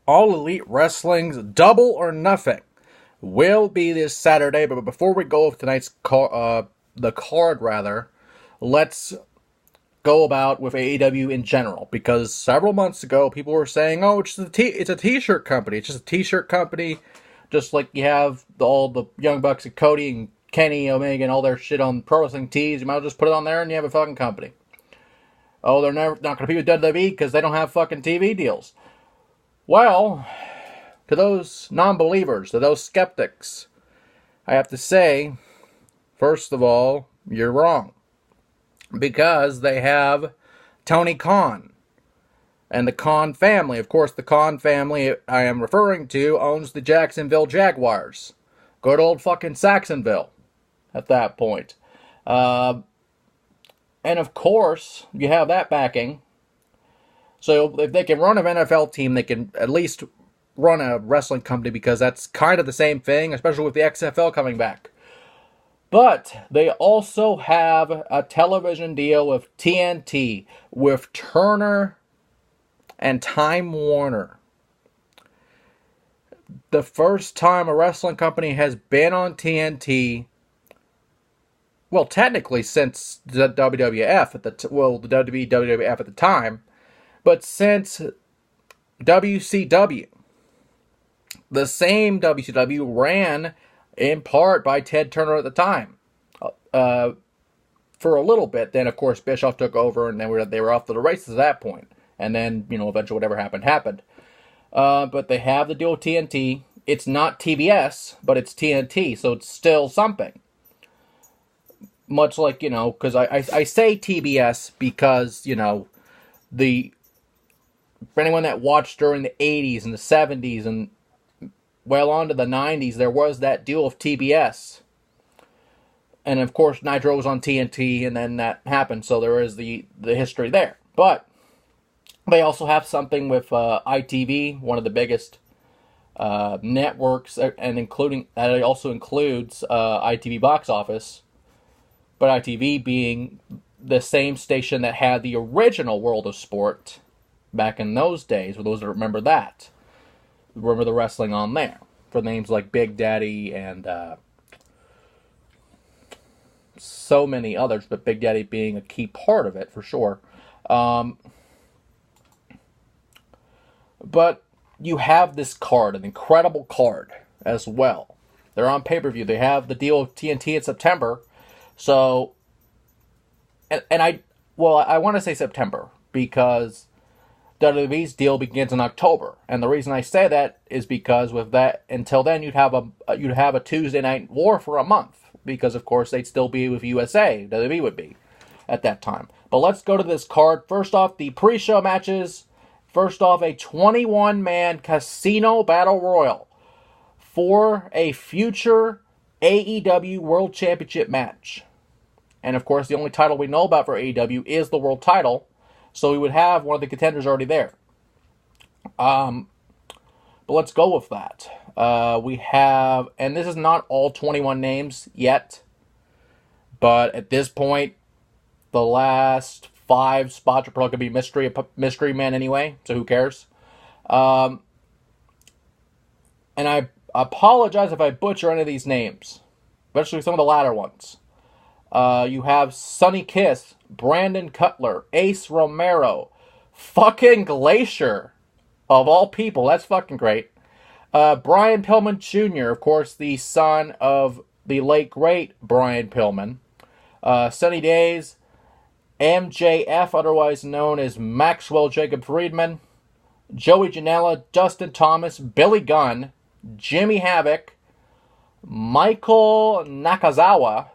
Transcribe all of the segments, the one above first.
All Elite Wrestling's Double or Nothing will be this Saturday. But before we go over tonight's the card, let's go about with AEW in general. Because several months ago, people were saying, "Oh, it's a T-shirt company. It's just a T-shirt company, just like you have all the Young Bucks and Cody and Kenny Omega and all their shit on pro wrestling tees. You might as well just put it on there and you have a fucking company." Oh, they're not going to be with WWE because they don't have fucking TV deals. Well, to those non-believers, to those skeptics, I have to say, first of all, you're wrong. Because they have Tony Khan and the Khan family. Of course, the Khan family I am referring to owns the Jacksonville Jaguars. Good old fucking Saxonville at that point. And of course, you have that backing. So if they can run an NFL team, they can at least run a wrestling company, because that's kind of the same thing, especially with the XFL coming back. But they also have a television deal with TNT, with Turner and Time Warner. The first time a wrestling company has been on TNT, well, technically since the WWF the WWF at the time, but since WCW. The same WCW ran in part by Ted Turner at the time. For a little bit. Then, of course, Bischoff took over, and then they were off to the races at that point. And then, eventually whatever happened. But they have the deal with TNT. It's not TBS, but it's TNT, so it's still something. Much like, because I say TBS because, for anyone that watched during the 80s and the 70s and well on to the 90s, there was that deal of TBS. And of course, Nitro was on TNT, and then that happened, so there is the history there. But they also have something with ITV, one of the biggest networks, and that also includes ITV Box Office. But ITV being the same station that had the original World of Sport back in those days, for those that remember that. Remember the wrestling on there, for names like Big Daddy and so many others, but Big Daddy being a key part of it for sure. But you have this card, an incredible card as well. They're on pay-per-view. They have the deal with TNT in September. So, I want to say September because WWE's deal begins in October, and the reason I say that is because with that, until then, you'd have a Tuesday Night War for a month, because of course they'd still be with USA. WWE would be at that time. But let's go to this card. First off, the pre-show matches. First off, a 21-man casino battle royal for a future AEW World Championship match. And of course, the only title we know about for AEW is the world title. So we would have one of the contenders already there. But let's go with that. We have, and this is not all 21 names yet, but at this point, the last 5 spots are probably going to be mystery men anyway, so who cares? And I apologize if I butcher any of these names, especially some of the latter ones. You have Sonny Kiss, Brandon Cutler, Ace Romero, fucking Glacier, of all people. That's fucking great. Brian Pillman Jr., of course, the son of the late great Brian Pillman. Sunny Days, MJF, otherwise known as Maxwell Jacob Friedman, Joey Janela, Dustin Thomas, Billy Gunn, Jimmy Havoc, Michael Nakazawa,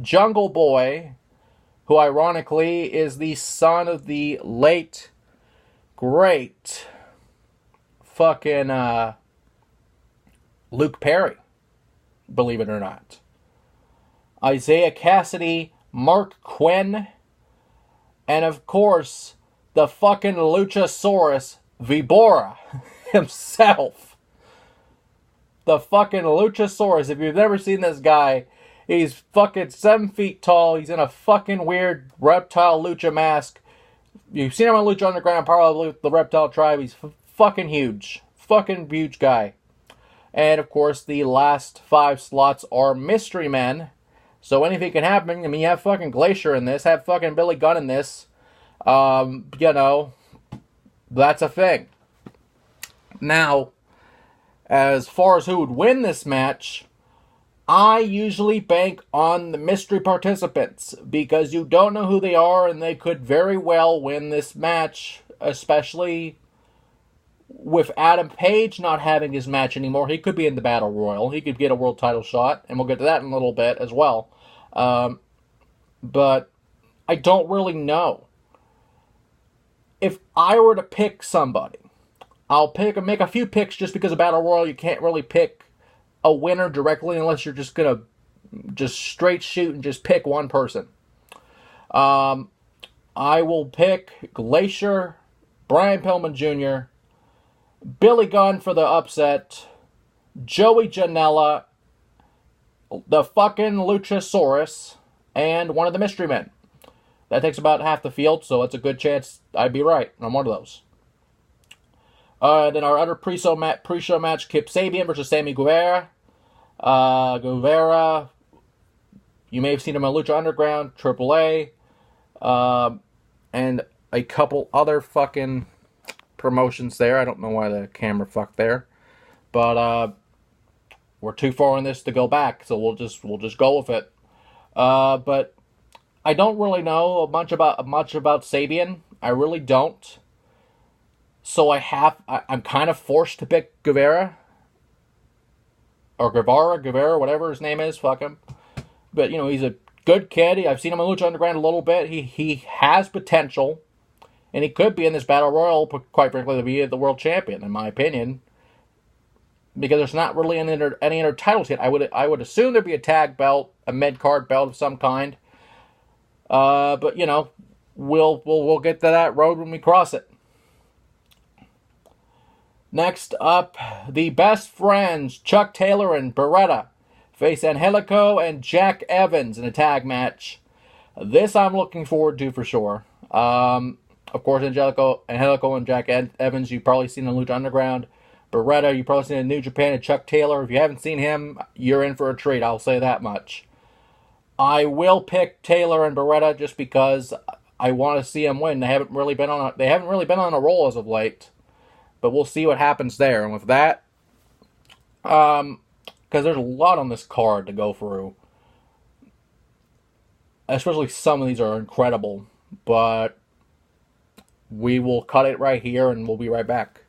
Jungle Boy, who ironically is the son of the late, great, fucking Luke Perry, believe it or not. Isaiah Cassidy, Mark Quinn, and of course, the fucking Luchasaurus, Vibora himself. The fucking Luchasaurus. If you've never seen this guy, he's fucking 7 feet tall. He's in a fucking weird reptile lucha mask. You've seen him on Lucha Underground, probably with the Reptile Tribe. He's fucking huge. fucking huge guy. And, of course, the last 5 slots are mystery men. So anything can happen. I mean, you have fucking Glacier in this. Have fucking Billy Gunn in this. You know, that's a thing. Now, as far as who would win this match, I usually bank on the mystery participants because you don't know who they are and they could very well win this match, especially with Adam Page not having his match anymore. He could be in the Battle Royal. He could get a world title shot, and we'll get to that in a little bit as well. But I don't really know. If I were to pick somebody, I'll make a few picks just because of Battle Royal. You can't really pick a winner directly unless you're just going to just straight shoot and just pick one person. I will pick Glacier, Brian Pillman Jr., Billy Gunn for the upset, Joey Janela, the fucking Luchasaurus, and one of the Mystery Men. That takes about half the field, so it's a good chance I'd be right on one of those. Then our other pre-show match, Kip Sabian versus Sammy Guevara. Guevara, you may have seen him on Lucha Underground, AAA, and a couple other fucking promotions there. I don't know why the camera fucked there, but we're too far in this to go back, so we'll just go with it. But I don't really know much about Sabian. I really don't. So I'm kind of forced to pick Guevara. Or Guevara, whatever his name is, fuck him. But, you know, he's a good kid. I've seen him on Lucha Underground a little bit. He has potential. And he could be in this Battle Royal, quite frankly, to be the world champion, in my opinion. Because there's not really any other titles yet. I would assume there'd be a tag belt, a mid-card belt of some kind. But, you know, we'll get to that road when we cross it. Next up, the best friends, Chuck Taylor and Beretta, face Angelico and Jack Evans in a tag match. This I'm looking forward to for sure. Of course, Angelico and Jack Evans, you've probably seen on Lucha Underground. Beretta, you've probably seen in New Japan, and Chuck Taylor. If you haven't seen him, you're in for a treat, I'll say that much. I will pick Taylor and Beretta just because I want to see them win. They haven't really been on a roll as of late. But we'll see what happens there. And with that, because there's a lot on this card to go through. Especially some of these are incredible. But we will cut it right here and we'll be right back.